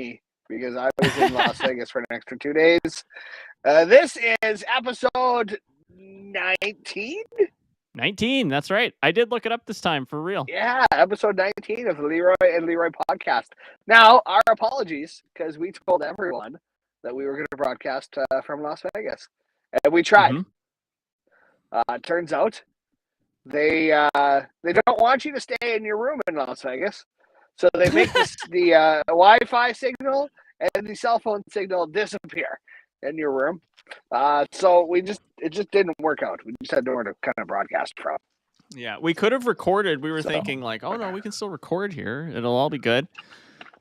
me because I was in Las Vegas for an extra 2 days. This is episode 19. 19, that's right. I did look it up this time, for real. Yeah, episode 19 of the Leroy and Leroy podcast. Now, our apologies, because we told everyone that we were going to broadcast from Las Vegas. And we tried. Turns out they don't want you to stay in your room in Las Vegas. So they make the Wi-Fi signal and the cell phone signal disappear in your room. So it just didn't work out. We just had nowhere to kind of broadcast from. Yeah, we could have recorded. We were thinking like, oh no, we can still record here. It'll all be good.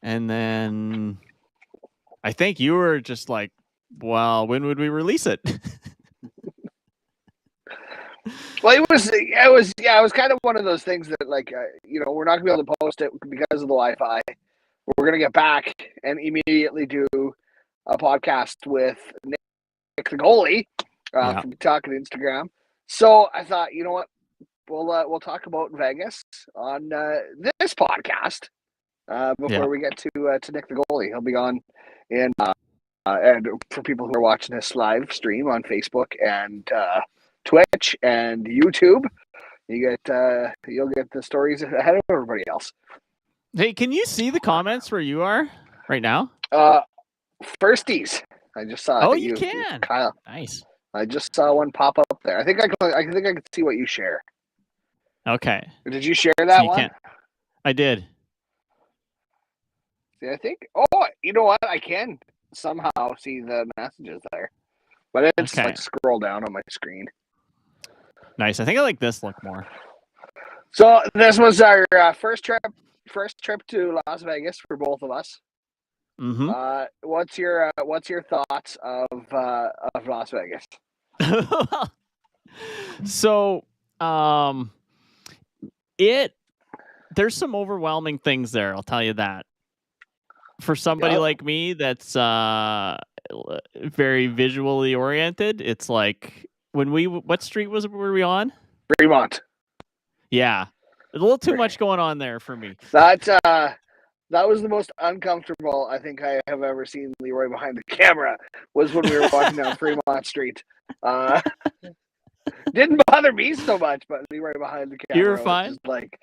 And then I think you were just like, well, when would we release it? Well, it was kind of one of those things that like, we're not gonna be able to post it because of the Wi-Fi. We're gonna get back and immediately do a podcast with Nick the Goalie from TikTok and Instagram. So I thought, you know what, we'll talk about Vegas on this podcast before we get to Nick the Goalie. He'll be on and for people who are watching this live stream on Facebook and Twitch and YouTube, you'll get the stories ahead of everybody else. Hey, can you see the comments where you are right now? Firsties. I just saw. Oh, you can, Kyle. Nice. I just saw one pop up there. I think I can see what you share. Okay. Did you share that one? Can't. I did. See, I think. Oh, you know what? I can somehow see the messages there, but it's like scroll down on my screen. Nice. I think I like this look more. So this was our first trip to Las Vegas for both of us. Mm-hmm. What's your thoughts of Las Vegas? So, there's some overwhelming things there. I'll tell you that. For somebody like me, that's very visually oriented. It's like what street were we on? Fremont. Yeah, a little too much going on there for me. That was the most uncomfortable I think I have ever seen Leroy behind the camera, was when we were walking down Fremont Street. Didn't bother me so much, but Leroy behind the camera. You were fine? Was just like,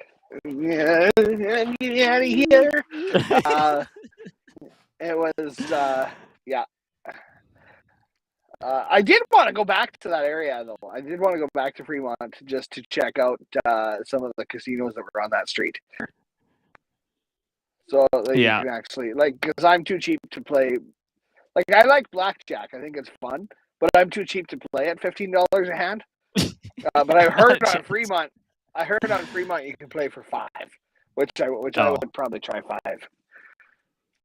yeah, get out of here. It was, yeah. I did want to go back to that area, though. I did want to go back to Fremont just to check out some of the casinos that were on that street. So that you can actually, because I'm too cheap to play. Like, I like blackjack. I think it's fun, but I'm too cheap to play at $15 a hand. But I heard on Fremont you can play for $5, which I would probably try $5.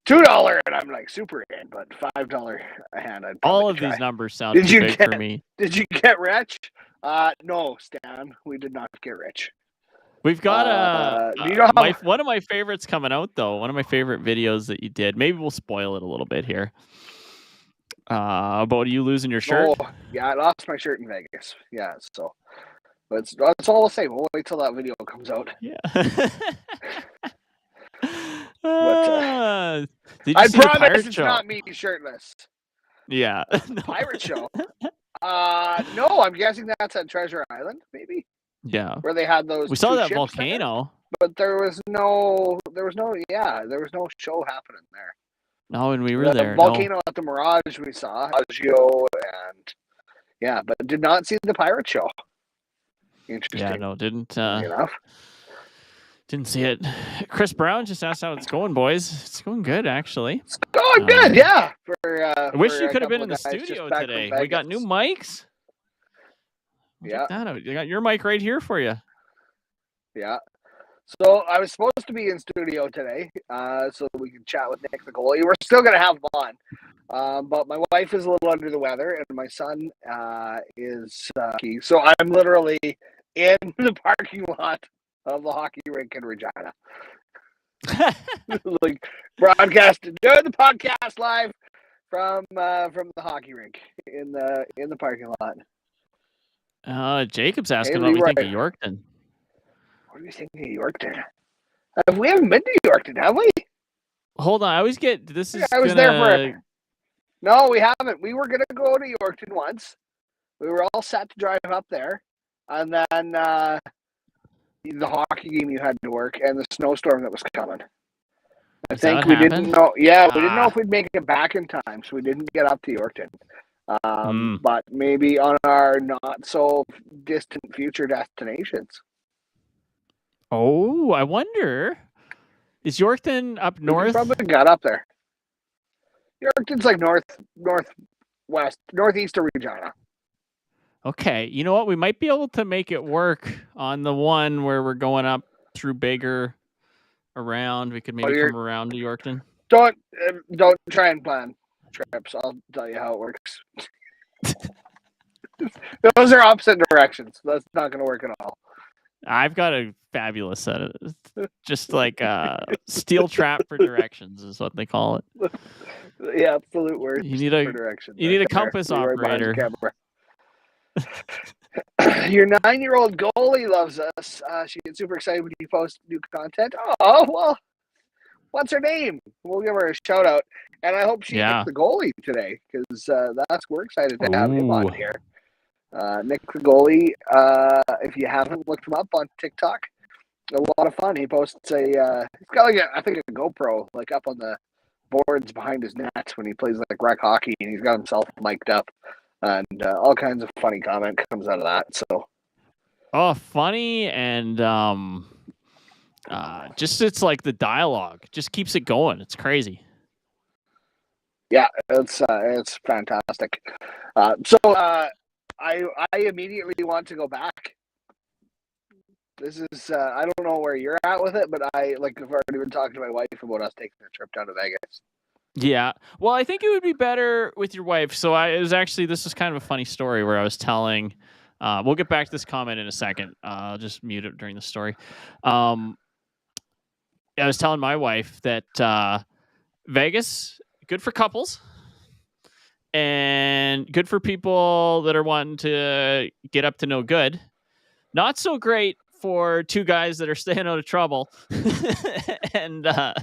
$2 and I'm like super in, but $5 a hand I'd probably all of try. These numbers sound too big for me. Did you get rich? No, Stan, we did not get rich. We've got one of my favorites coming out, though. One of my favorite videos that you did. Maybe we'll spoil it a little bit here. About you losing your shirt. Oh, yeah, I lost my shirt in Vegas. Yeah, so that's all I'll say. We'll wait till that video comes out. Yeah. But, I promise it's not me shirtless. Yeah. Pirate show. No, I'm guessing that's at Treasure Island, maybe. Yeah. Where they had those. We saw that volcano. There, but there was no show happening there. No, and we were there. Volcano at the Mirage we saw. Agio but did not see the pirate show. Interesting. Yeah, no, didn't see it. Chris Brown just asked how it's going, boys. It's going good, actually. It's going good, yeah. I wish you could have been in the studio today. We got new mics. Yeah. You got your mic right here for you. Yeah. So I was supposed to be in studio today, so we can chat with Nick the Goalie. We're still going to have him on. But my wife is a little under the weather, and my son is so I'm literally in the parking lot of the hockey rink in Regina. Like doing the podcast live from the hockey rink in the parking lot. Jacob's asking what we think of Yorkton. What do you think of Yorkton? We haven't been to Yorkton, have we? Hold on, I always get this is I was there for it. No, we haven't. We were gonna go to Yorkton once. We were all set to drive up there, and then the hockey game you had to work, and the snowstorm that was coming. I think we didn't know. Yeah, we didn't know if we'd make it back in time, so we didn't get up to Yorkton. But maybe on our not so distant future destinations. Oh, I wonder. Is Yorkton up north? We probably got up there. Yorkton's like northwest, northeast of Regina. Okay, you know what? We might be able to make it work on the one where we're going up through Bigger, around. We could maybe come around to Yorkton. Don't try and plan trips. I'll tell you how it works. Those are opposite directions. That's not going to work at all. I've got a fabulous set of just like steel trap for directions is what they call it. Yeah, absolute word. You need a compass operator. Your 9-year-old goalie loves us. She gets super excited when you post new content. Oh, well, what's her name? We'll give her a shout out. And I hope she gets the goalie today because we're excited to have him on here. Nick the goalie, if you haven't looked him up on TikTok, a lot of fun. He posts he's got like a GoPro like up on the boards behind his net when he plays like rec hockey, and he's got himself mic'd up, and all kinds of funny comment comes out of that. So, funny and just it's like the dialogue just keeps it going. It's crazy. Yeah, it's fantastic. I immediately want to go back. This is I don't know where you're at with it, but I've already been talking to my wife about us taking a trip down to Vegas. Yeah, well, I think it would be better with your wife. So this is kind of a funny story where I was telling. We'll get back to this comment in a second. I'll just mute it during the story. I was telling my wife that Vegas good for couples. And good for people that are wanting to get up to no good. Not so great for two guys that are staying out of trouble. And I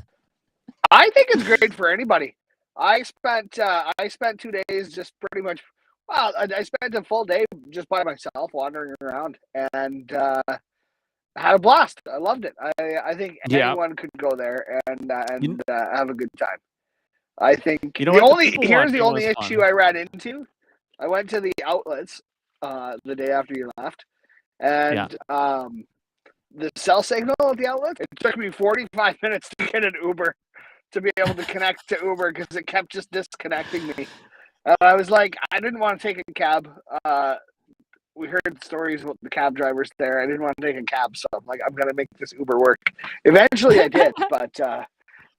think it's great for anybody. I spent 2 days just pretty much. Well, I spent a full day just by myself wandering around and had a blast. I loved it. I think anyone could go there and have a good time. I think here's the only issue I ran into. I went to the outlets the day after you left, and the cell signal at the outlet, it took me 45 minutes to get an Uber to be able to connect to Uber because it kept just disconnecting me. And I was like, I didn't want to take a cab. We heard stories about the cab drivers there. I didn't want to take a cab, so I'm like, I'm going to make this Uber work. Eventually I did, but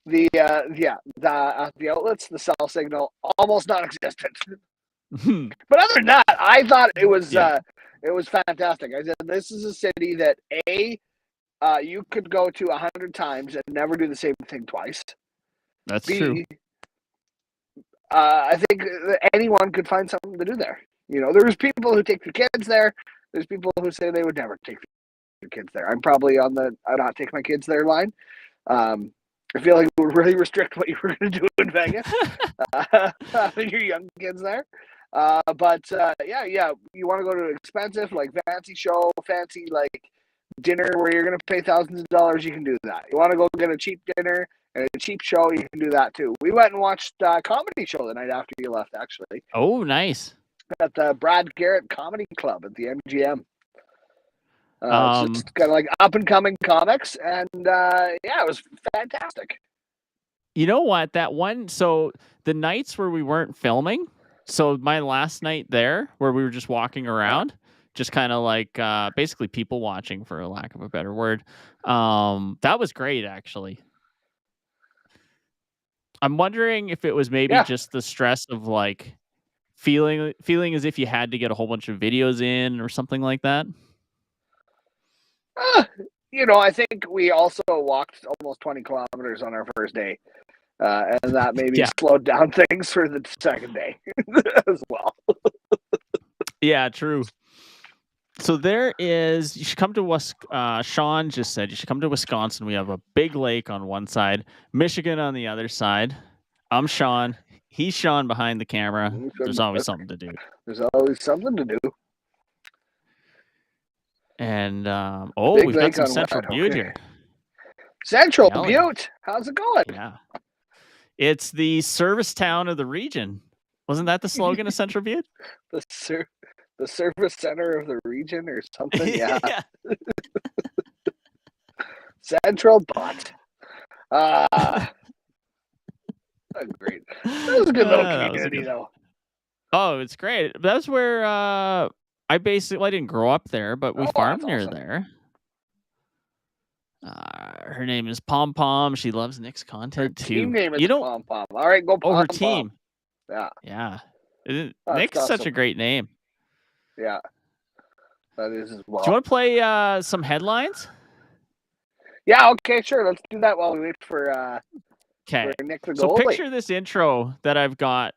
the outlets, the cell signal, almost non-existent. But other than that, I thought it was fantastic. I said, this is a city that you could go to 100 times and never do the same thing twice. That's true. I think anyone could find something to do there. You know, there's people who take their kids there. There's people who say they would never take their kids there. I'm probably on the I not take my kids there line. I feel like it would really restrict what you were going to do in Vegas. Having your young kids there. But you want to go to an expensive, like fancy show, fancy like dinner where you're going to pay thousands of dollars, you can do that. You want to go get a cheap dinner and a cheap show, you can do that too. We went and watched a comedy show the night after you left, actually. Oh, nice. At the Brad Garrett Comedy Club at the MGM. It's just kind of like up-and-coming comics, and it was fantastic. You know what? So the nights where we weren't filming, so my last night there, where we were just walking around, just kind of like basically people watching, for a lack of a better word, that was great, actually. I'm wondering if it was maybe just the stress of like feeling as if you had to get a whole bunch of videos in or something like that. I think we also walked almost 20 kilometers on our first day, and that maybe slowed down things for the second day as well. Yeah, true. So there is. You should come to Sean just said you should come to Wisconsin. We have a big lake on one side, Michigan on the other side. I'm Sean. He's Sean behind the camera. There's always something to do. There's always something to do. And Big we've got lake some on Central what? Butte Okay. here. Central Yelling. Butte. How's it going? Yeah. It's the service town of the region. Wasn't that the slogan of Central Butte? The service center of the region or something. Yeah. Central Butte. Great. That was a good little community, though. Oh, it's great. That's where I didn't grow up there, but we farmed near there. Her name is Pom Pom. She loves Nick's content too. Team name is Pom Pom. All right, go Pom Pom. Her team. Yeah. Nick's awesome. Such a great name. Yeah. That is as well. Do you want to play some headlines? Yeah, okay, sure. Let's do that while we wait for Nick the Goalie. So picture this intro that I've got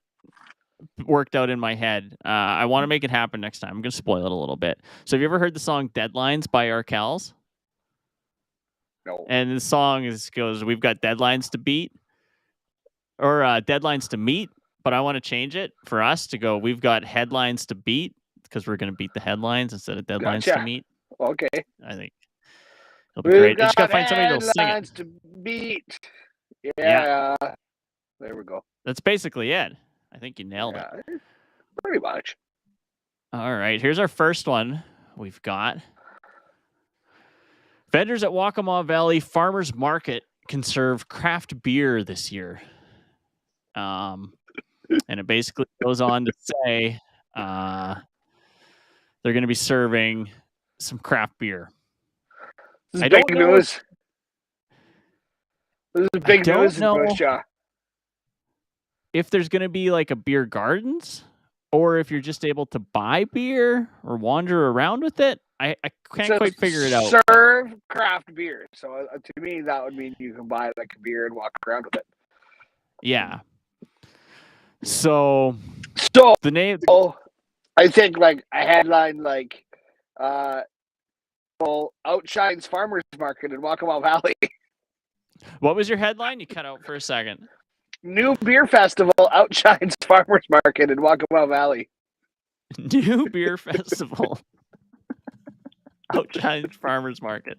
worked out in my head. I want to make it happen next time. I'm going to spoil it a little bit. So have you ever heard the song Deadlines by Arkells? No. And the song goes, we've got deadlines to beat or deadlines to meet, but I want to change it for us to go, we've got headlines to beat because we're going to beat the headlines instead of deadlines to meet. Okay. I think it'll be great. You just got to find somebody to sing it. To beat. Yeah. There we go. That's basically it. I think you nailed it. Pretty much. All right. Here's our first one. We've got vendors at Waccamaw Valley Farmers Market can serve craft beer this year. And it basically goes on to say they're going to be serving some craft beer. This is big news. This is big news in Bush, if there's going to be like a beer gardens or if you're just able to buy beer or wander around with it. I can't quite figure it out. Serve craft beer. So to me, that would mean you can buy like a beer and walk around with it. Yeah. So the name. I think like a headline like outshines farmers market in Waccamaw Valley. What was your headline? You cut out for a second. New beer festival outshines farmers market in Waccamaw Valley. New beer festival outshines farmers market.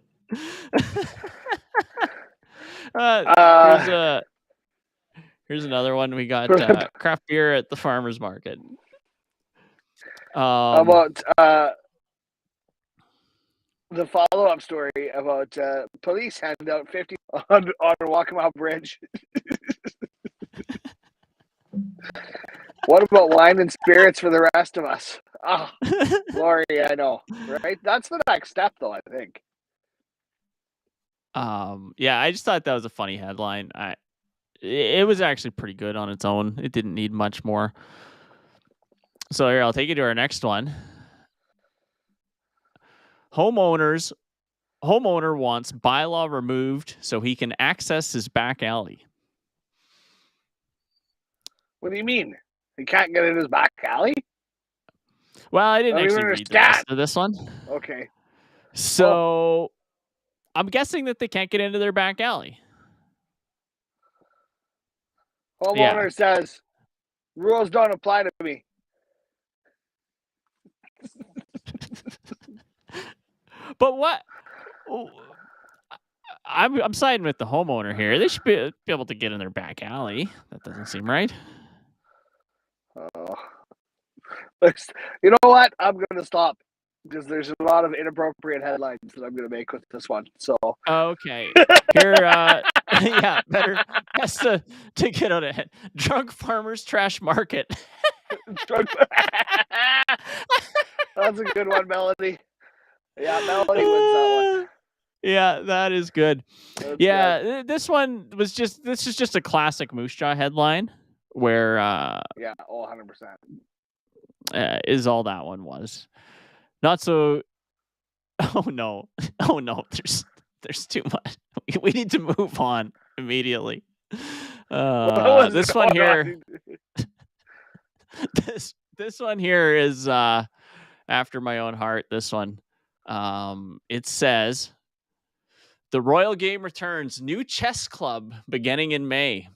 Here's another one. We got craft beer at the farmers market. About the follow-up story about police hand out 50 on Waccamaw Bridge. What about wine and spirits for the rest of us? Oh, Lori, I know, right? That's the next step, though, I think. Yeah, I just thought that was a funny headline. It was actually pretty good on its own. It didn't need much more. So here, I'll take you to our next one. Homeowner wants bylaw removed so he can access his back alley. What do you mean? He can't get in his back alley? Well, I didn't actually read the rest of this one. Okay. So I'm guessing that they can't get into their back alley. Homeowner says, rules don't apply to me. But what? I'm siding with the homeowner here. They should be able to get in their back alley. That doesn't seem right. You know what? I'm going to stop because there's a lot of inappropriate headlines that I'm going to make with this one. So okay, here, better best to get out ahead. Drunk farmers trash market. That's a good one, Melody. Yeah, Melody wins that one. Yeah, that is good. That's good. This is just a classic Moose Jaw headline where 100%. Is all that one was. Not so. Oh no! There's too much. We need to move on immediately. This one here. This one here is after my own heart, this one. It says, the Royal Game returns, new chess club beginning in May.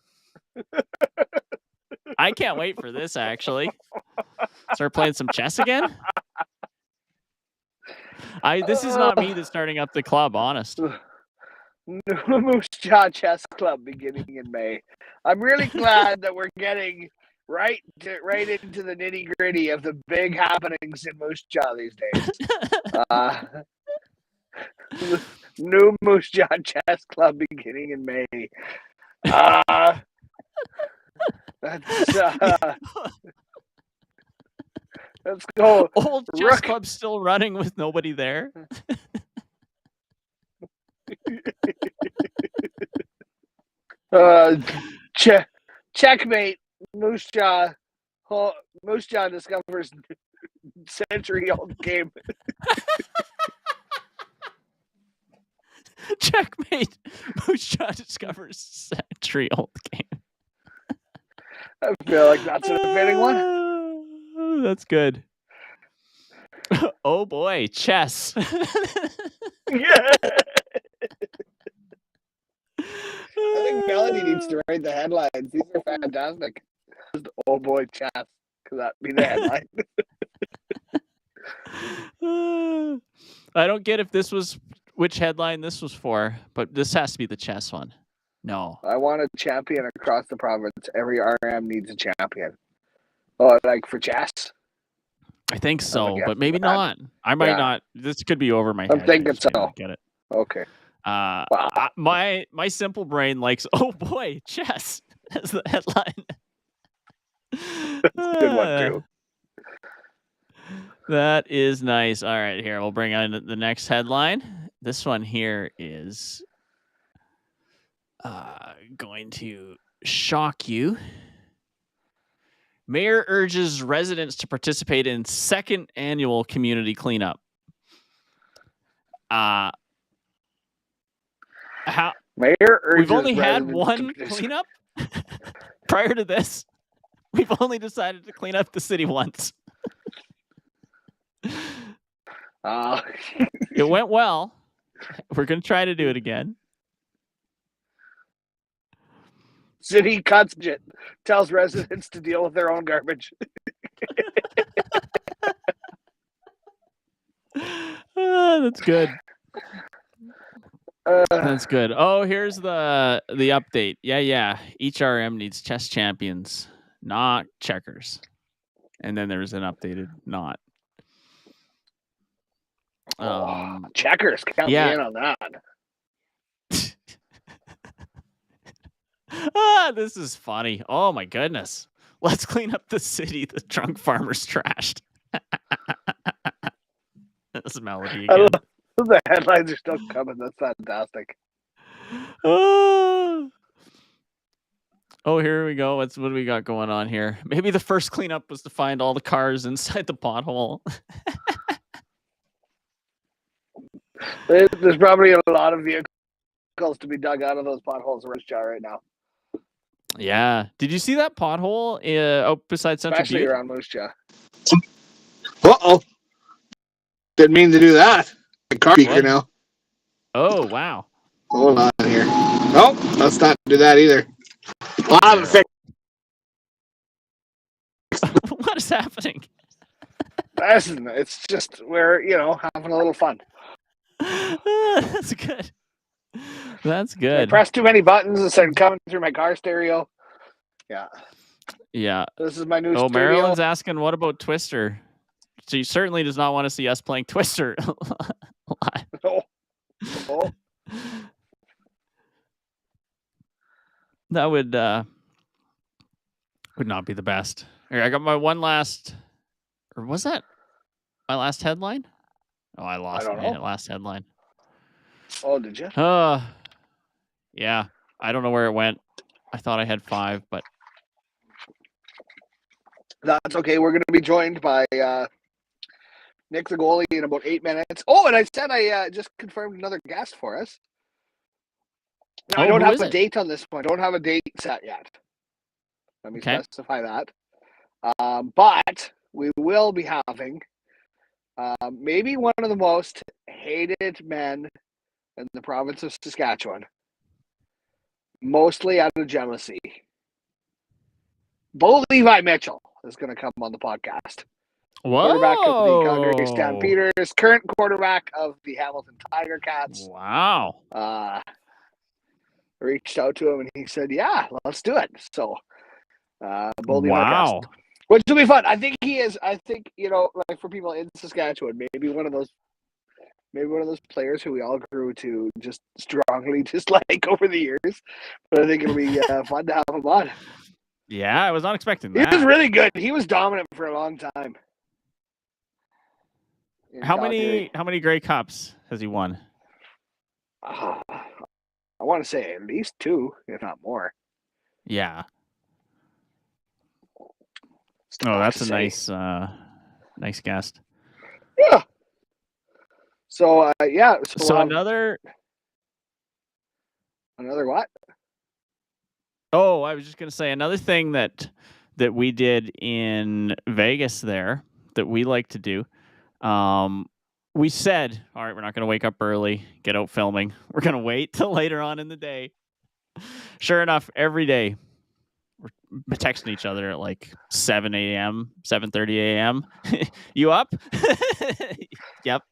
I can't wait for this, actually. Start playing some chess again? This is not me that's starting up the club, honest. Moose Jaw Chess Club beginning in May. I'm really glad that we're getting right into the nitty gritty of the big happenings in Moose Jaw these days. New Moose Jaw Chess Club beginning in May. Let's go. Old chess club's still running with nobody there. Checkmate. Moose Jaw discovers century-old game. Checkmate. Moose Jaw discovers century-old game. I feel like that's a fitting one. That's good. Oh boy, chess. Yeah. I think Melanie needs to write the headlines. These are fantastic. Oh boy, chess. Could that be the headline? I don't get if this was which headline this was for, but this has to be the chess one. No. I want a champion across the province. Every RM needs a champion. Oh, like for chess? I think so, but maybe not. I might not. This could be over my head. I'm thinking so. Get it. Okay. Wow. My simple brain likes, oh boy, chess as the headline. That's a good one too. That is nice. All right, here we'll bring on the next headline. This one here is going to shock you. Mayor urges residents to participate in second annual community cleanup. We've only had one cleanup prior to this. We've only decided to clean up the city once. It went well. We're going to try to do it again. City cuts it, tells residents to deal with their own garbage. That's good. That's good. Oh, here's the update. Yeah. Each RM needs chess champions, not checkers. And then there's an updated not. Checkers, count me in on that. This is funny. Oh my goodness. Let's clean up the city the drunk farmers trashed. That's Melody again. The headlines are still coming. That's fantastic. Oh, here we go. What do we got going on here? Maybe the first cleanup was to find all the cars inside the pothole. There's probably a lot of vehicles to be dug out of those potholes in Moose Jaw right now. Yeah. Did you see that pothole beside Central Especially Butte? around Moose Jaw. Uh-oh. Didn't mean to do that. The car speaker now. Oh, wow. Hold on here. Nope, let's not do that either. Well, I haven't fixed. What is happening? It's just we're, having a little fun. That's good. That's good. I pressed too many buttons and started coming through my car stereo. Yeah. This is my new stereo. Marilyn's asking, what about Twister? She certainly does not want to see us playing Twister. Oh. That would not be the best. Here, I got my one last, or was that my last headline? Oh, I lost my last headline. Oh, did you? Yeah. I don't know where it went. I thought I had 5, but that's okay. We're going to be joined by Nick the Goalie in about 8 minutes. Oh, and I said I just confirmed another guest for us. Now, I don't have a date on this one. I don't have a date set yet. Let me specify that. But we will be having maybe one of the most hated men in the province of Saskatchewan, mostly out of jealousy. Bo Levi Mitchell is going to come on the podcast. Whoa. Quarterback of the Calgary Stampeders, current quarterback of the Hamilton Tiger Cats. Wow. Reached out to him and he said, "Yeah, let's do it." So, Bo Levi Wow. cast, which will be fun. I think he is. I think, like for people in Saskatchewan, maybe one of those players who we all grew to just strongly dislike over the years. But I think it'll be fun to have him on. Yeah, I was not expecting that. He was really good. He was dominant for a long time. How many Grey Cups has he won? I want to say at least 2, if not more. Yeah. Oh, that's a nice guest. Yeah. So yeah. So another what? Oh, I was just gonna say another thing that we did in Vegas there that we like to do. We said, all right, we're not gonna wake up early, get out filming. We're gonna wait till later on in the day. Sure enough, every day we're texting each other at like 7 a.m., 7:30 a.m. You up? Yep.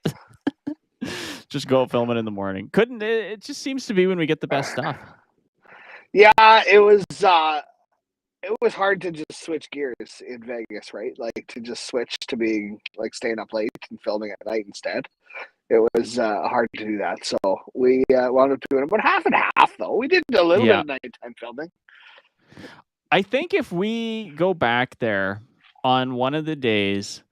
Just go filming in the morning. It just seems to be when we get the best stuff. Yeah, it was hard to just switch gears in Vegas, right? Like to just switch to being like staying up late and filming at night instead. It was hard to do that. So we wound up doing about half and half, though. We did a little bit of nighttime filming. I think if we go back there on one of the days,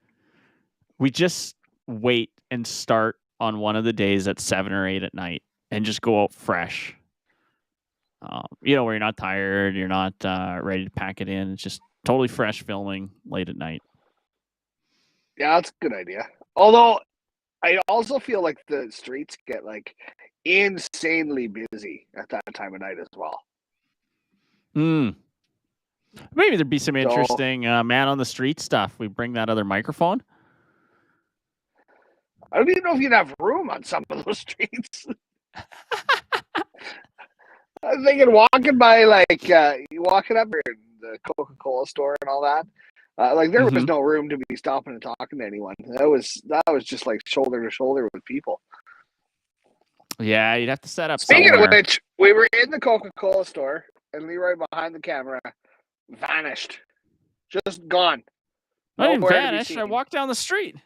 we just wait and start on one of the days at 7 or 8 at night and just go out fresh. Where you're not tired, you're not ready to pack it in. It's just totally fresh filming late at night. Yeah, that's a good idea. Although I also feel like the streets get like insanely busy at that time of night as well. Maybe there'd be some interesting man on the street stuff. We bring that other microphone. I don't even know if you'd have room on some of those streets. I was thinking walking by, like, walking up in the Coca-Cola store and all that. There was no room to be stopping and talking to anyone. That was just like shoulder to shoulder with people. Yeah, you'd have to set up. Speaking somewhere. of which, we were in the Coca-Cola store, and Leroy behind the camera vanished, just gone. I didn't vanish. I walked down the street.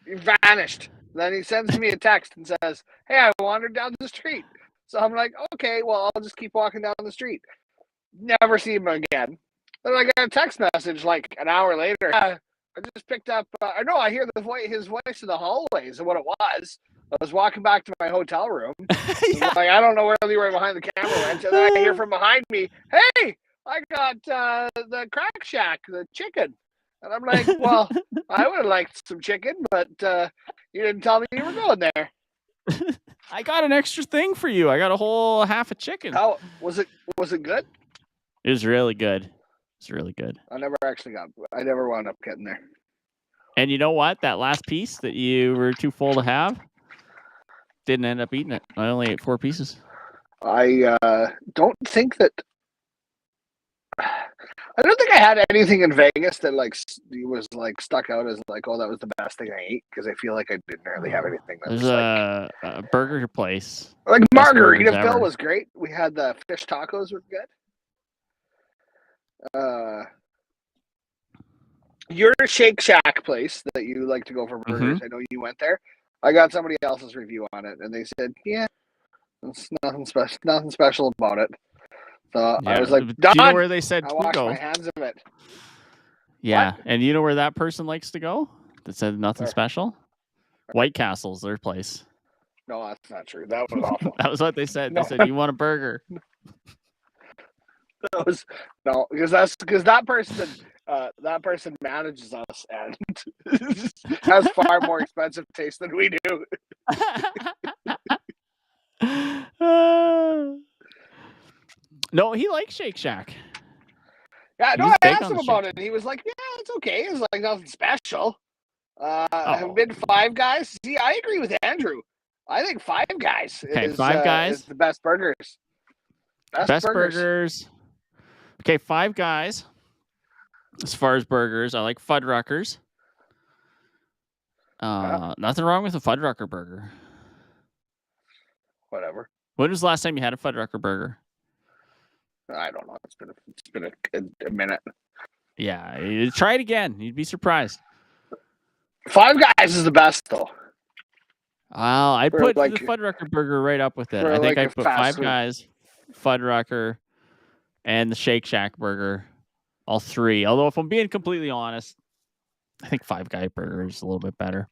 He vanished. Then he sends me a text and says, "Hey, I wandered down the street." So I'm like, "Okay, well, I'll just keep walking down the street." Never see him again. Then I got a text message like an hour later. I just picked up. I hear his voice in the hallways and what it was. I was walking back to my hotel room. Yeah. Like, I don't know where Leroy behind the camera went. And then I hear from behind me, "Hey, I got the Crack Shack, the chicken." And I'm like, "Well, I would have liked some chicken, but you didn't tell me you were going there." I got an extra thing for you. I got a whole half a chicken. How was it? Was it good? It was really good. It's really good. I never wound up getting there. And you know what? That last piece that you were too full to have, didn't end up eating it. I only ate 4 pieces. I don't think I had anything in Vegas that was stuck out as like, oh, that was the best thing I ate, because I feel like I didn't really have anything. That There's was a burger place. Like Margaritaville was great. We had the fish tacos were good. Your Shake Shack place that you like to go for burgers. I know you went there. I got somebody else's review on it, and they said, "Yeah, it's nothing special about it." So I was like, "Done." Do you know where they said I to washed go? my hands of it. Yeah, What? and you know where that person likes to go? That said nothing special. White Castle's their place. No, that's not true. That was awful. That was what they said. No. They said, "You want a burger?" Because that person manages us and has far more expensive taste than we do. No, he likes Shake Shack. Yeah, no, He's I big asked on him the about Shake it, and he was like, "Yeah, it's okay. It's like nothing special." Have been Five Guys. See, I agree with Andrew. I think Five Guys is the best burgers. Best burgers. Okay, Five Guys. As far as burgers, I like Fuddruckers. Nothing wrong with a Fuddrucker burger. Whatever. When was the last time you had a Fuddrucker burger? I don't know. It's been a minute. Yeah, try it again. You'd be surprised. Five Guys is the best, though. Well, I'd put the Fuddrucker burger right up with it. I think I'd put Five Guys, Fuddrucker, and the Shake Shack burger. All three. Although, if I'm being completely honest, I think Five Guy burger is a little bit better.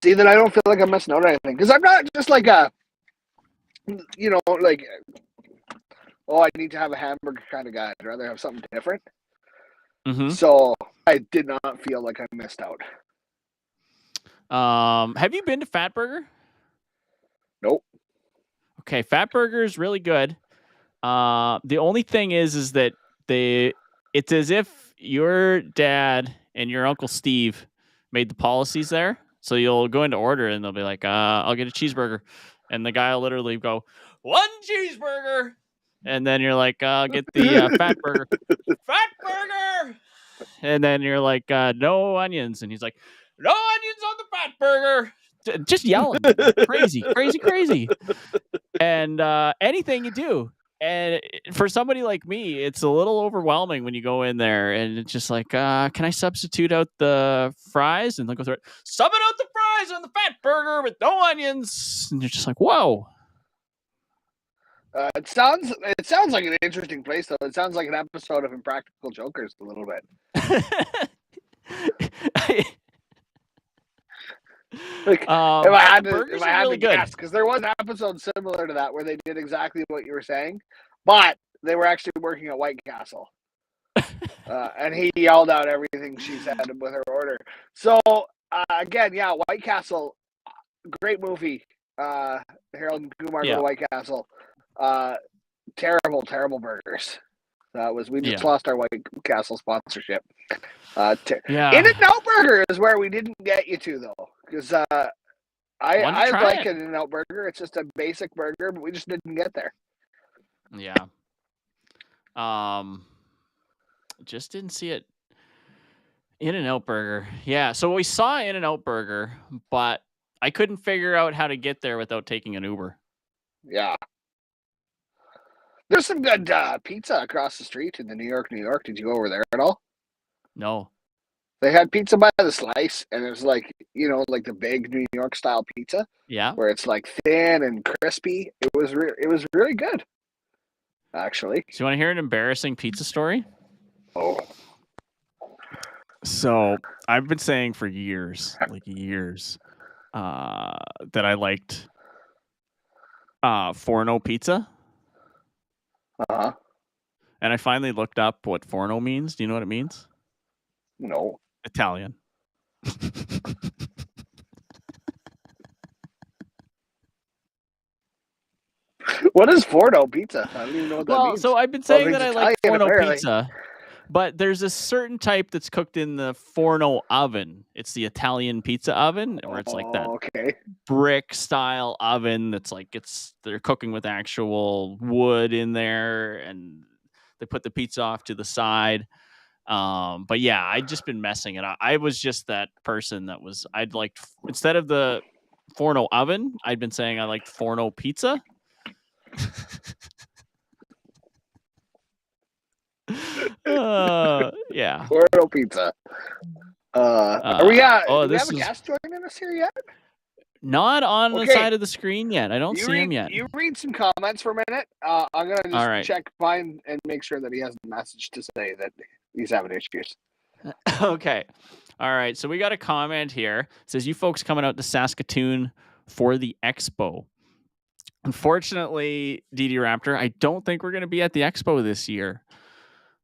See, then I don't feel like I'm missing out on anything. Because I'm not just like I need to have a hamburger kind of guy. I'd rather have something different. Mm-hmm. So I did not feel like I missed out. Have you been to Fat Burger? Nope. Okay, Fat Burger is really good. The only thing is that it's as if your dad and your Uncle Steve made the policies there. So you'll go into order and they'll be like, I'll get a cheeseburger. And the guy will literally go, 1 cheeseburger. And then you're like, I'll get the Fat Burger. Fat Burger! And then you're like, no onions. And he's like, no onions on the Fat Burger. Just yelling. Crazy. And anything you do. And for somebody like me, it's a little overwhelming when you go in there and it's just like, can I substitute out the fries? And they'll go through it. Sub it out the fries on the Fat Burger with no onions. And you're just like, whoa. It sounds like an interesting place, though. It sounds like an episode of Impractical Jokers a little bit. If I had to guess, because there was an episode similar to that where they did exactly what you were saying, but they were actually working at White Castle, and he yelled out everything she said with her order. So again, yeah, White Castle, great movie. Harold and Kumar go to White Castle. Terrible burgers. We just lost our White Castle sponsorship. In-N-Out Burger is where we didn't get you to, though, because I like an In-N-Out Burger. It's just a basic burger, but we just didn't get there. Yeah. Just didn't see it. In-N-Out Burger. Yeah, so we saw In-N-Out Burger, but I couldn't figure out how to get there without taking an Uber. Yeah. There's some good pizza across the street in the New York. Did you go over there at all? No. They had pizza by the slice, and it was like, like the big New York style pizza. Yeah. Where it's like thin and crispy. It was really good, actually. So you want to hear an embarrassing pizza story? Oh. So I've been saying for years, that I liked Forno pizza. Uh-huh. And I finally looked up what Forno means. Do you know what it means? No. Italian. What is Forno pizza? I don't even know what that means. So I've been saying that I like Forno pizza, but there's a certain type that's cooked in the Forno oven. It's the Italian pizza oven, where it's like that brick style oven that's like they're cooking with actual wood in there, and they put the pizza off to the side. But yeah, I'd just been messing it up. I was just that person I'd liked, instead of the Forno oven, I'd been saying I liked Forno pizza. Yeah. Forno pizza. Are we do we have a guest joining us here yet? Not on the side of the screen yet. I don't see him yet. You read some comments for a minute. I'm going to just check mine and make sure that he has a message to say that he's having issues. Okay. All right. So we got a comment here. It says, you folks coming out to Saskatoon for the expo. Unfortunately, DD Raptor, I don't think we're going to be at the expo this year.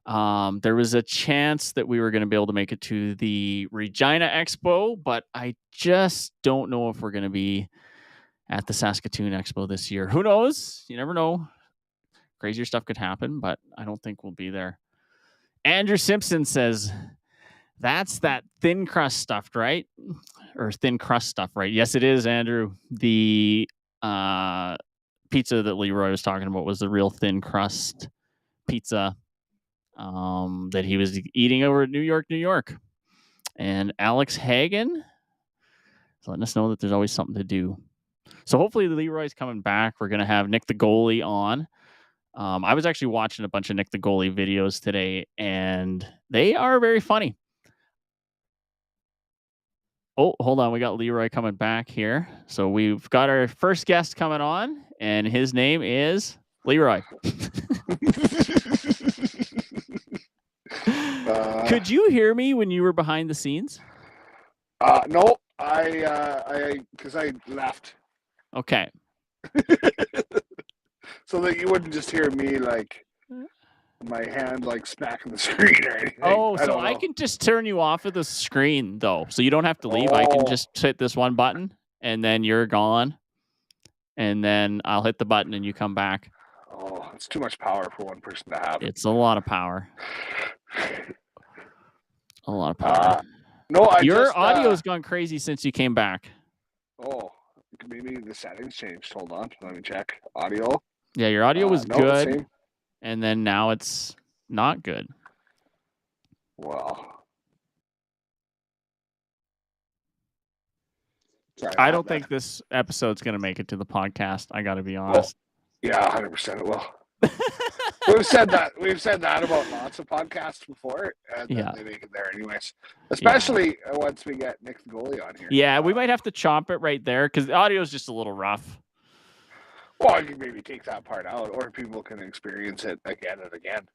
There was a chance that we were going to be able to make it to the Regina Expo, but I just don't know if we're going to be at the Saskatoon Expo this year. Who knows? You never know. Crazier stuff could happen, but I don't think we'll be there. Andrew Simpson says, That's that thin crust stuff, right? Or thin crust stuff, right? Yes, it is, Andrew. The pizza that Leroy was talking about was the real thin crust pizza that he was eating over at New York, New York. And Alex Hagen is letting us know that there's always something to do. So hopefully Leroy's coming back. We're going to have Nick the Goalie on. I was actually watching a bunch of Nick the Goalie videos today, and they are very funny. Oh, hold on. We got Leroy coming back here. So we've got our first guest coming on, and his name is Leroy. Could you hear me when you were behind the scenes? No, because I left. Okay. So that you wouldn't just hear me like my hand like smacking the screen or anything. Oh, so I can just turn you off of the screen though. So you don't have to leave. I can just hit this one button and then you're gone. And then I'll hit the button and you come back. Oh, it's too much power for one person to have. It's a lot of power. A lot of power. No, your audio's gone crazy since you came back. Oh, maybe the settings changed. Hold on. Let me check. Audio. Yeah, your audio was good. Same. And then now it's not good. Well, I don't think this episode's going to make it to the podcast. I got to be honest. Well, yeah, 100% it will. We've said that about lots of podcasts before, and then they make it there anyways. Especially once we get Nick the Goalie on here. Yeah, we might have to chomp it right there because the audio is just a little rough. Well, you can maybe take that part out, or people can experience it again and again.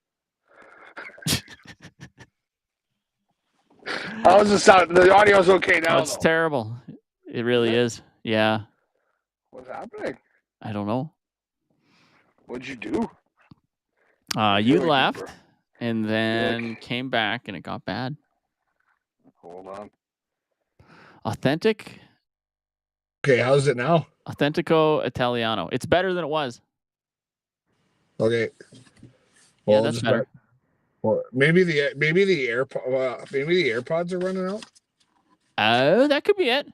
How's the sound? The audio's okay now. It's terrible. It really is. Yeah. What's happening? I don't know. What'd you do? You left and then came back and it got bad. Hold on. Authentic. Okay, how's it now? Authentico Italiano. It's better than it was. Okay. Well, yeah, that's better. Well, maybe the AirPods are running out. Oh, that could be it.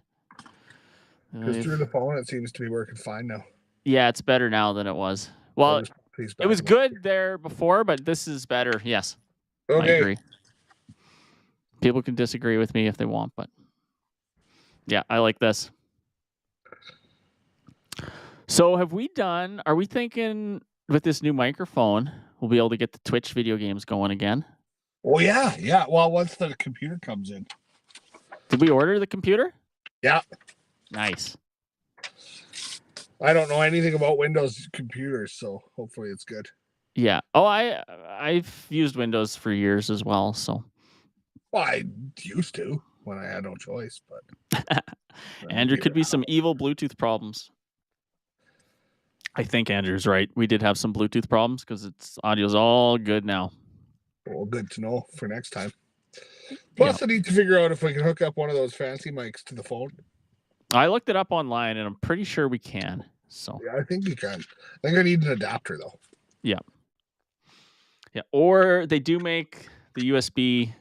Because through the phone, it seems to be working fine now. Yeah, it's better now than it was. Well, it was good there before, but this is better. Yes. Okay. I agree. People can disagree with me if they want, but yeah, I like this. So are we thinking with this new microphone, we'll be able to get the Twitch video games going again? Oh, yeah. Yeah. Well, once the computer comes in. Did we order the computer? Yeah. Nice. I don't know anything about Windows computers, so hopefully it's good. Yeah. Oh, I've used Windows for years as well, so. Well, I used to when I had no choice, but. Andrew could be some evil Bluetooth problems. I think Andrew's right. We did have some Bluetooth problems because audio's all good now. Well, good to know for next time. Plus, I need to figure out if we can hook up one of those fancy mics to the phone. I looked it up online, and I'm pretty sure we can. So yeah, I think you can. I think I need an adapter though. Yeah. Yeah. Or they do make the USB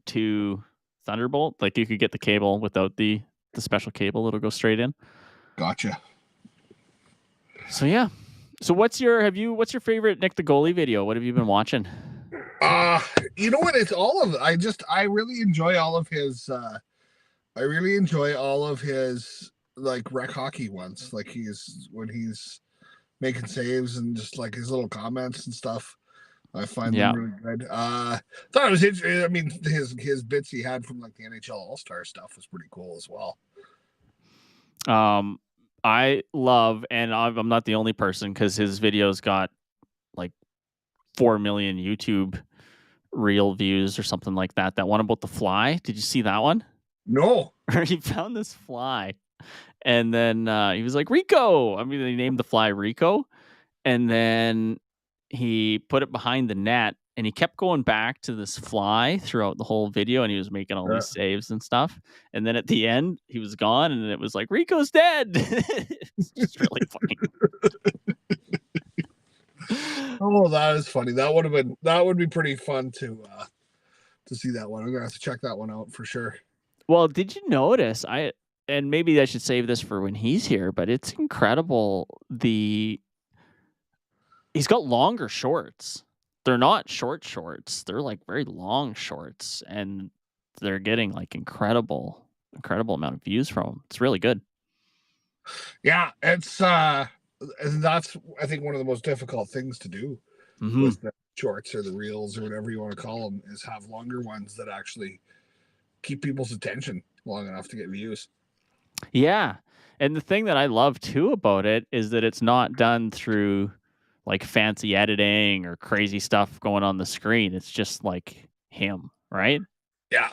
to Thunderbolt. Like you could get the cable without the special cable that'll go straight in. Gotcha. So yeah. So what's your favorite Nick the Goalie video? What have you been watching? You know what? It's all of I really enjoy all of his like rec hockey ones. Like when he's making saves and just like his little comments and stuff. I find them really good. Thought it was interesting. I mean, his bits he had from like the NHL All-Star stuff was pretty cool as well. I love, and I'm not the only person because his videos got like 4 million YouTube reel views or something like that. That one about the fly. Did you see that one? No. He found this fly, and then he was like, Rico. I mean, they named the fly Rico, and then he put it behind the net, and he kept going back to this fly throughout the whole video, and he was making all these saves and stuff. And then at the end, he was gone, and it was like, Rico's dead. It's just really funny. Oh, that is funny. That would be pretty fun to to see that one. I'm gonna have to check that one out for sure. Well, did you notice? And maybe I should save this for when he's here, but it's incredible. He's got longer shorts. They're not short shorts. They're like very long shorts, and they're getting like incredible amount of views from them. It's really good. Yeah, it's and that's I think one of the most difficult things to do with the shorts or the reels or whatever you want to call them is have longer ones that actually keep people's attention long enough to get views. Yeah. And the thing that I love too about it is that it's not done through like fancy editing or crazy stuff going on the screen. It's just like him, right? Yeah.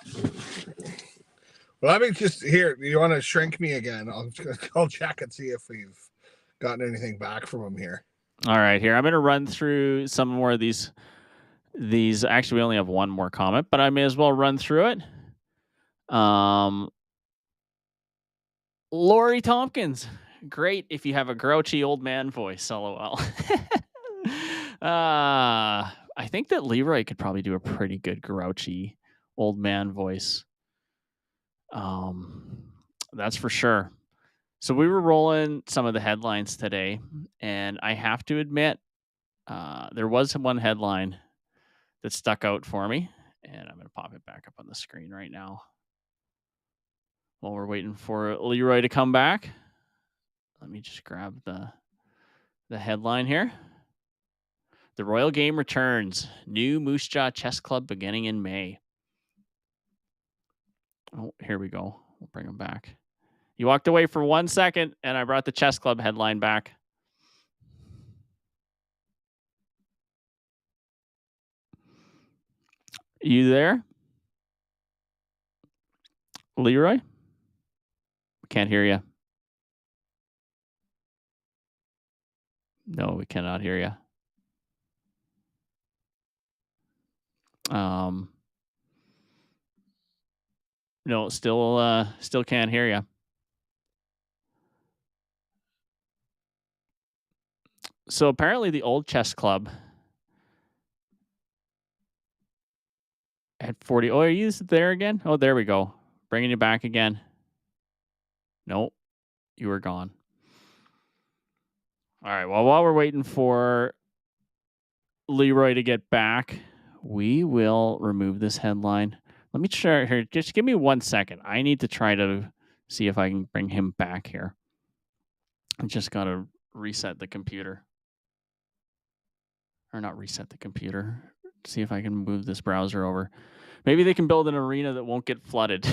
Well, let me just here. You want to shrink me again? I'll check and see if we've gotten anything back from him here. All right, here I'm going to run through some more of these. Actually, we only have one more comment, but I may as well run through it. Lori Tompkins, great if you have a grouchy old man voice. LOL. I think that Leroy could probably do a pretty good grouchy old man voice. That's for sure. So we were rolling some of the headlines today, and I have to admit, there was one headline that stuck out for me, and I'm going to pop it back up on the screen right now while we're waiting for Leroy to come back. Let me just grab the headline here. The Royal Game returns. New Moose Jaw Chess Club beginning in May. Oh, here we go. We'll bring him back. You walked away for 1 second, and I brought the Chess Club headline back. You there? Leroy? Can't hear you. No, we cannot hear you. No, still can't hear you. So apparently the old chess club at 40. Oh, are you there again? Oh, there we go. Bringing you back again. Nope. You were gone. All right. Well, while we're waiting for Leroy to get back, we will remove this headline. Let me try here. Just give me 1 second. I need to try to see if I can bring him back here. I just got to reset the computer. Or not reset the computer. See if I can move this browser over. Maybe they can build an arena that won't get flooded.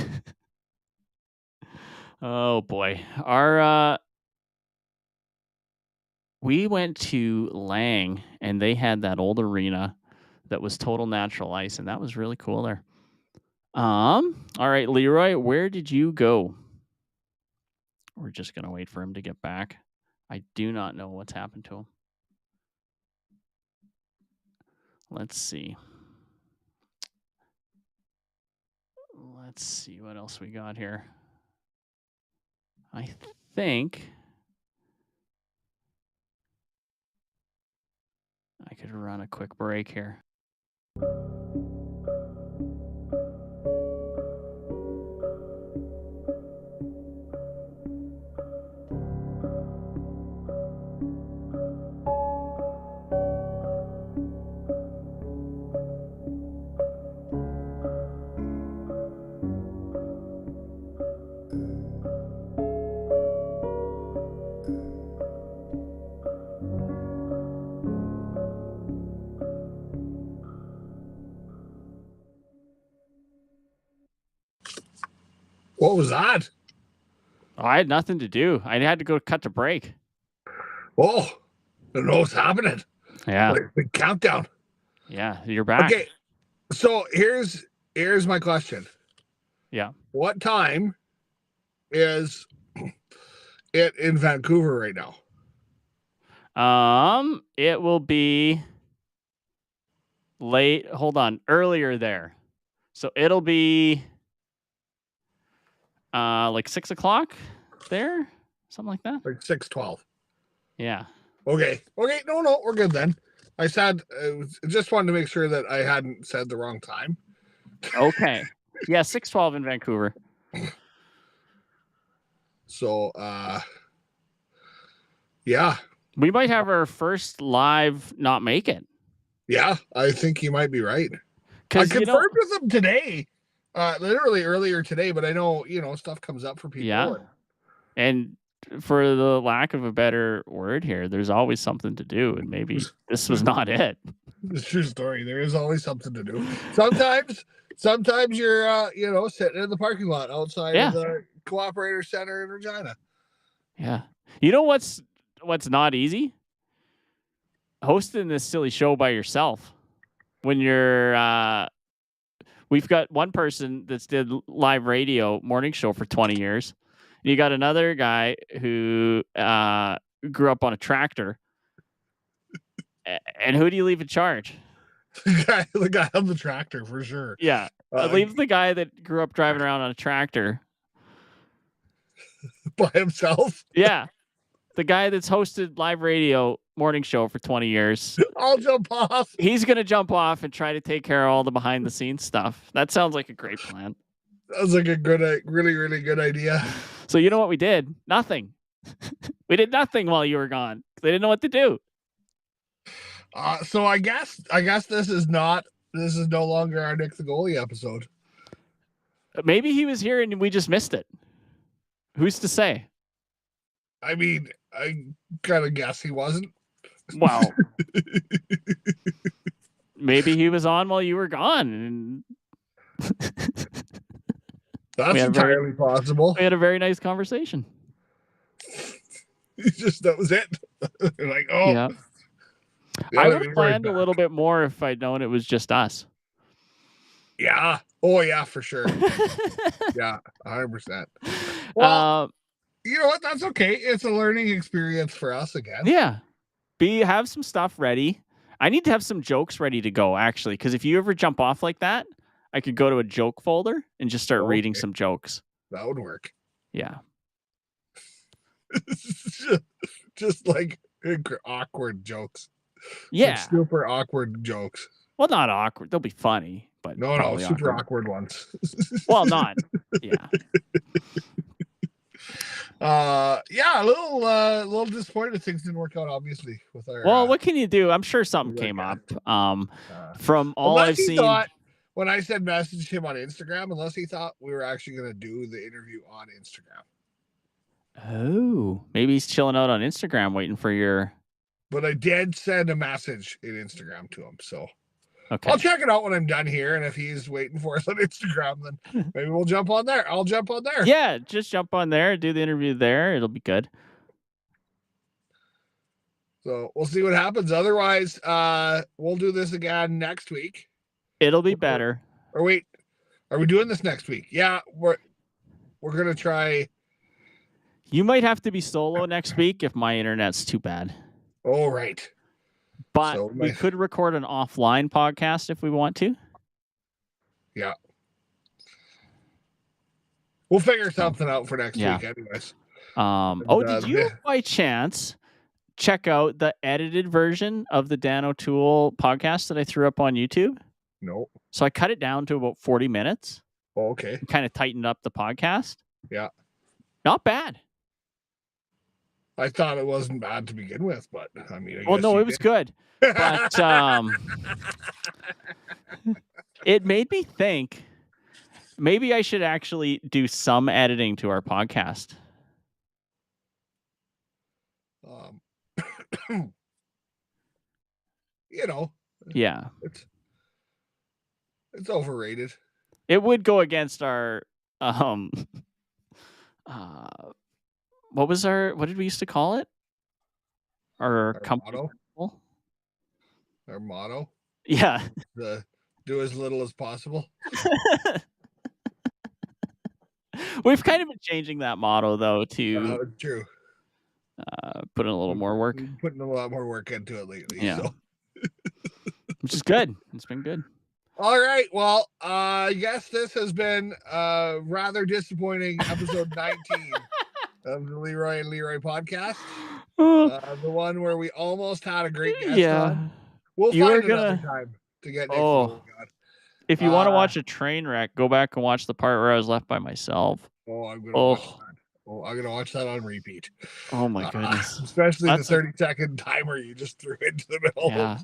Oh boy. We went to Lang and they had that old arena that was total natural ice, and that was really cool there. All right, Leroy, where did you go? We're just gonna wait for him to get back. I do not know what's happened to him. Let's see. Let's see what else we got here. I think I could run a quick break here. What was that? Oh, I had nothing to do. I had to go cut the break. Oh, I don't know what's happening. Yeah. Like, big countdown. Yeah, you're back. Okay, so here's my question. Yeah. What time is it in Vancouver right now? It will be late. Hold on, earlier there. So it'll be like 6 o'clock there, something like that. Like 6:12. Yeah. Okay. No, we're good then. I said just wanted to make sure that I hadn't said the wrong time. Okay. Yeah, 6:12 in Vancouver. So, yeah. We might have our first live not make it. Yeah, I think you might be right. I Because confirmed with them today, literally earlier today, but I know, stuff comes up for people. Yeah. And for the lack of a better word here, there's always something to do, and maybe this was not it. It's a true story. There is always something to do. Sometimes you're, sitting in the parking lot outside of the Cooperator Center in Regina. Yeah. You know what's not easy? Hosting this silly show by yourself. When you're, we've got one person that's did live radio morning show for 20 years. You got another guy who grew up on a tractor. And who do you leave in charge? The guy on the tractor, for sure. Yeah. Leave the guy that grew up driving around on a tractor. By himself? Yeah. The guy that's hosted live radio morning show for 20 years. I'll jump off. He's going to jump off and try to take care of all the behind the scenes stuff. That sounds like a great plan. Sounds like a good, really, really good idea. So you know what we did? Nothing. We did nothing while you were gone. They didn't know what to do. So I guess this is no longer our Nick the Goalie episode. Maybe he was here and we just missed it. Who's to say? I mean, I kind of guess he wasn't. Well, maybe he was on while you were gone. That's entirely possible. We had a very nice conversation. That was it. Like, oh. Yeah. I would have planned a little bit more if I'd known it was just us. Yeah. Oh, yeah, for sure. Yeah, 100%. Well, you know what? That's okay. It's a learning experience for us again. Yeah. Have some stuff ready. I need to have some jokes ready to go, actually, because if you ever jump off like that, I could go to a joke folder and just start reading some jokes. That would work. Yeah. Just like awkward jokes. Yeah. Some super awkward jokes. Well, not awkward. They'll be funny, but no, super awkward ones. Well, not. Yeah. Yeah, a little disappointed things didn't work out, obviously, with our. Well, what can you do? I'm sure something came up. From all I've seen. When I said message him on Instagram, unless he thought we were actually going to do the interview on Instagram. Oh, maybe he's chilling out on Instagram waiting for your. But I did send a message in Instagram to him, so okay. I'll check it out when I'm done here, and if he's waiting for us on Instagram, then maybe we'll jump on there. I'll jump on there. Yeah, just jump on there, do the interview there. It'll be good. So we'll see what happens. Otherwise, we'll do this again next week. It'll be better. Or wait, are we doing this next week? Yeah, we're gonna try. You might have to be solo next week if my internet's too bad. Oh, right. But we could record an offline podcast if we want to. Yeah. We'll figure something out for next week anyways. Did you by chance check out the edited version of the Dan O'Toole podcast that I threw up on YouTube? No. So I cut it down to about 40 minutes. Oh, okay. Kind of tightened up the podcast. Yeah. Not bad. I thought it wasn't bad to begin with, but I mean, it was good. But it made me think maybe I should actually do some editing to our podcast. Yeah, it's overrated. It would go against our what did we used to call it? Our company motto? Our motto? Yeah. Do as little as possible. We've kind of been changing that motto though to true. Put in a little more work. Putting a lot more work into it lately. Yeah. So. Which is good. It's been good. All right. Well, I guess this has been rather disappointing episode 19 of the Leroy and Leroy podcast. The one where we almost had a great guest on. We'll find another time to get Nick. If you want to watch a train wreck, go back and watch the part where I was left by myself. Oh, I'm gonna watch that. Oh, I'm gonna watch that on repeat. Oh my goodness! Especially the 30-second timer you just threw into the middle. Yeah.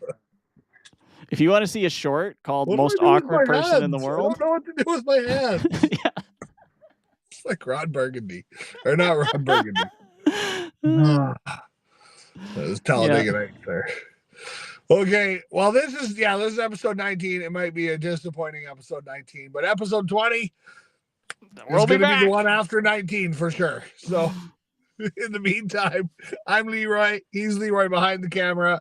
If you want to see a short called "Most Awkward Person in the World," I don't know what to do with my hands. Yeah. It's like Ron Burgundy, or not Ron Burgundy. That was Talladega Nights there. Okay, well, this is episode 19. It might be a disappointing episode 19, but episode 20 is going to be the one after 19 for sure. So, in the meantime, I'm Leroy. He's Leroy behind the camera.